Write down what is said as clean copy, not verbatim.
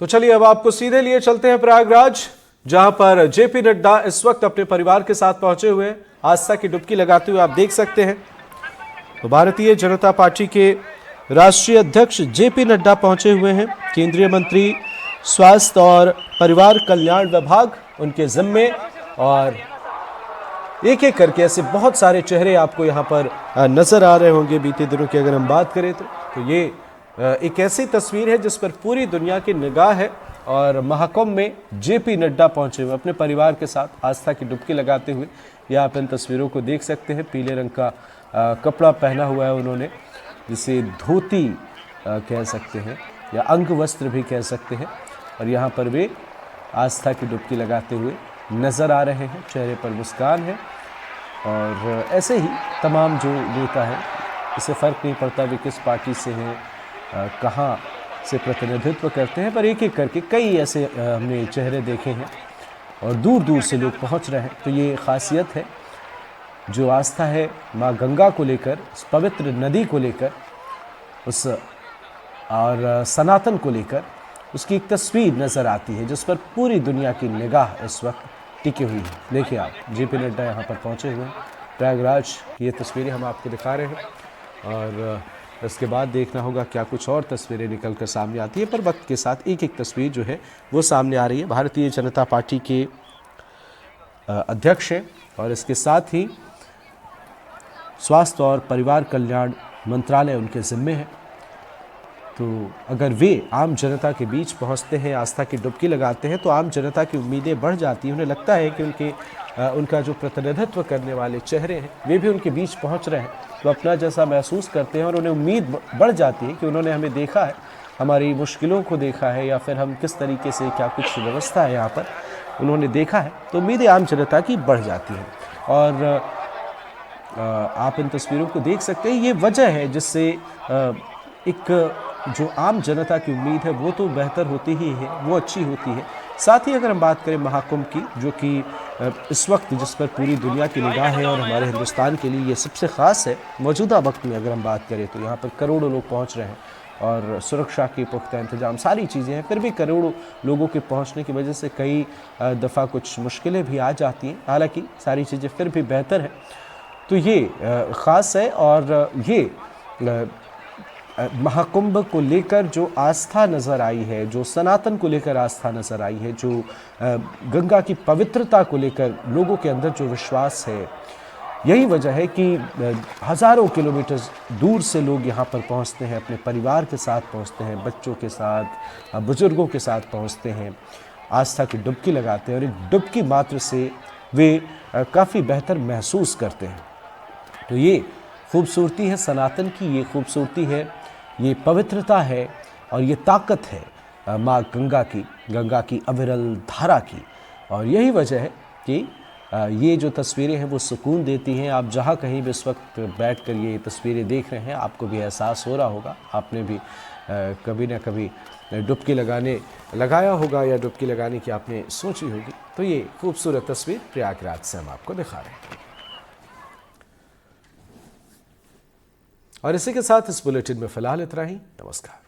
तो चलिए अब आपको सीधे लिए चलते हैं प्रयागराज, जहां पर जेपी नड्डा इस वक्त अपने परिवार के साथ पहुंचे हुए हैं। आस्था की डुबकी लगाते हुए आप देख सकते हैं। तो भारतीय जनता पार्टी के राष्ट्रीय अध्यक्ष जेपी नड्डा पहुंचे हुए हैं। केंद्रीय मंत्री स्वास्थ्य और परिवार कल्याण विभाग उनके जिम्मे, और एक एक करके ऐसे बहुत सारे चेहरे आपको यहां पर नजर आ रहे होंगे। बीते दिनों की अगर हम बात करें तो ये एक ऐसी तस्वीर है जिस पर पूरी दुनिया की निगाह है। और महाकुंभ में जेपी नड्डा पहुंचे हुए अपने परिवार के साथ आस्था की डुबकी लगाते हुए। यह आप इन तस्वीरों को देख सकते हैं। पीले रंग का कपड़ा पहना हुआ है उन्होंने, जिसे धोती कह सकते हैं या अंग वस्त्र भी कह सकते हैं। और यहाँ पर वे आस्था की डुबकी लगाते हुए नज़र आ रहे हैं। चेहरे पर मुस्कान है। और ऐसे ही तमाम जो नेता हैं, इसे फ़र्क नहीं पड़ता वे किस पार्टी से हैं, कहाँ से प्रतिनिधित्व करते हैं, पर एक एक करके कई ऐसे हमने चेहरे देखे हैं और दूर दूर से लोग पहुंच रहे हैं। तो ये खासियत है, जो आस्था है माँ गंगा को लेकर, उस पवित्र नदी को लेकर, उस और सनातन को लेकर, उसकी एक तस्वीर नज़र आती है जिस पर पूरी दुनिया की निगाह इस वक्त टिकी हुई है। देखिए आप, जेपी नड्डा यहाँ पर पहुँचे हुए हैं प्रयागराज की ये तस्वीरें हम आपको दिखा रहे हैं। और इसके बाद देखना होगा क्या कुछ और तस्वीरें निकल कर सामने आती है, पर वक्त के साथ एक एक तस्वीर जो है वो सामने आ रही है। भारतीय जनता पार्टी के अध्यक्ष हैं और इसके साथ ही स्वास्थ्य और परिवार कल्याण मंत्रालय उनके जिम्मे है। तो अगर वे आम जनता के बीच पहुंचते हैं, आस्था की डुबकी लगाते हैं, तो आम जनता की उम्मीदें बढ़ जाती हैं। उन्हें लगता है कि उनका जो प्रतिनिधित्व करने वाले चेहरे हैं वे भी उनके बीच पहुंच रहे हैं, तो अपना जैसा महसूस करते हैं और उन्हें उम्मीद बढ़ जाती है कि उन्होंने हमें देखा है, हमारी मुश्किलों को देखा है, या फिर हम किस तरीके से क्या कुछ व्यवस्था है यहाँ पर उन्होंने देखा है। तो उम्मीदें आम जनता की बढ़ जाती हैं। और आप इन तस्वीरों को देख सकते हैं। ये वजह है जिससे एक जो आम जनता की उम्मीद है वो तो बेहतर होती ही है, वो अच्छी होती है। साथ ही अगर हम बात करें महाकुंभ की, जो कि इस वक्त जिस पर पूरी दुनिया की निगाह है और हमारे हिंदुस्तान के लिए ये सबसे ख़ास है, मौजूदा वक्त में अगर हम बात करें तो यहाँ पर करोड़ों लोग पहुँच रहे हैं और सुरक्षा के पुख्ता इंतजाम, सारी चीज़ें हैं। फिर भी करोड़ों लोगों के पहुँचने की वजह से कई दफ़ा कुछ मुश्किलें भी आ जाती हैं, हालांकि सारी चीज़ें फिर भी बेहतर हैं। तो ये ख़ास है। और ये महाकुंभ को लेकर जो आस्था नज़र आई है, जो सनातन को लेकर आस्था नज़र आई है, जो गंगा की पवित्रता को लेकर लोगों के अंदर जो विश्वास है, यही वजह है कि हज़ारों किलोमीटर दूर से लोग यहाँ पर पहुँचते हैं, अपने परिवार के साथ पहुँचते हैं, बच्चों के साथ, बुज़ुर्गों के साथ पहुँचते हैं, आस्था की डुबकी लगाते हैं और एक डुबकी मात्र से वे काफ़ी बेहतर महसूस करते हैं। तो ये खूबसूरती है सनातन की, ये खूबसूरती है, ये पवित्रता है और ये ताकत है माँ गंगा की अविरल धारा की। और यही वजह है कि ये जो तस्वीरें हैं वो सुकून देती हैं। आप जहाँ कहीं भी इस वक्त बैठकर ये तस्वीरें देख रहे हैं, आपको भी एहसास हो रहा होगा, आपने भी कभी ना कभी डुबकी लगाया होगा या डुबकी लगाने की आपने सोची होगी। तो ये खूबसूरत तस्वीर प्रयागराज से हम आपको दिखा रहे हैं। और इसी के साथ इस बुलेटिन में फिलहाल इतना ही। नमस्कार।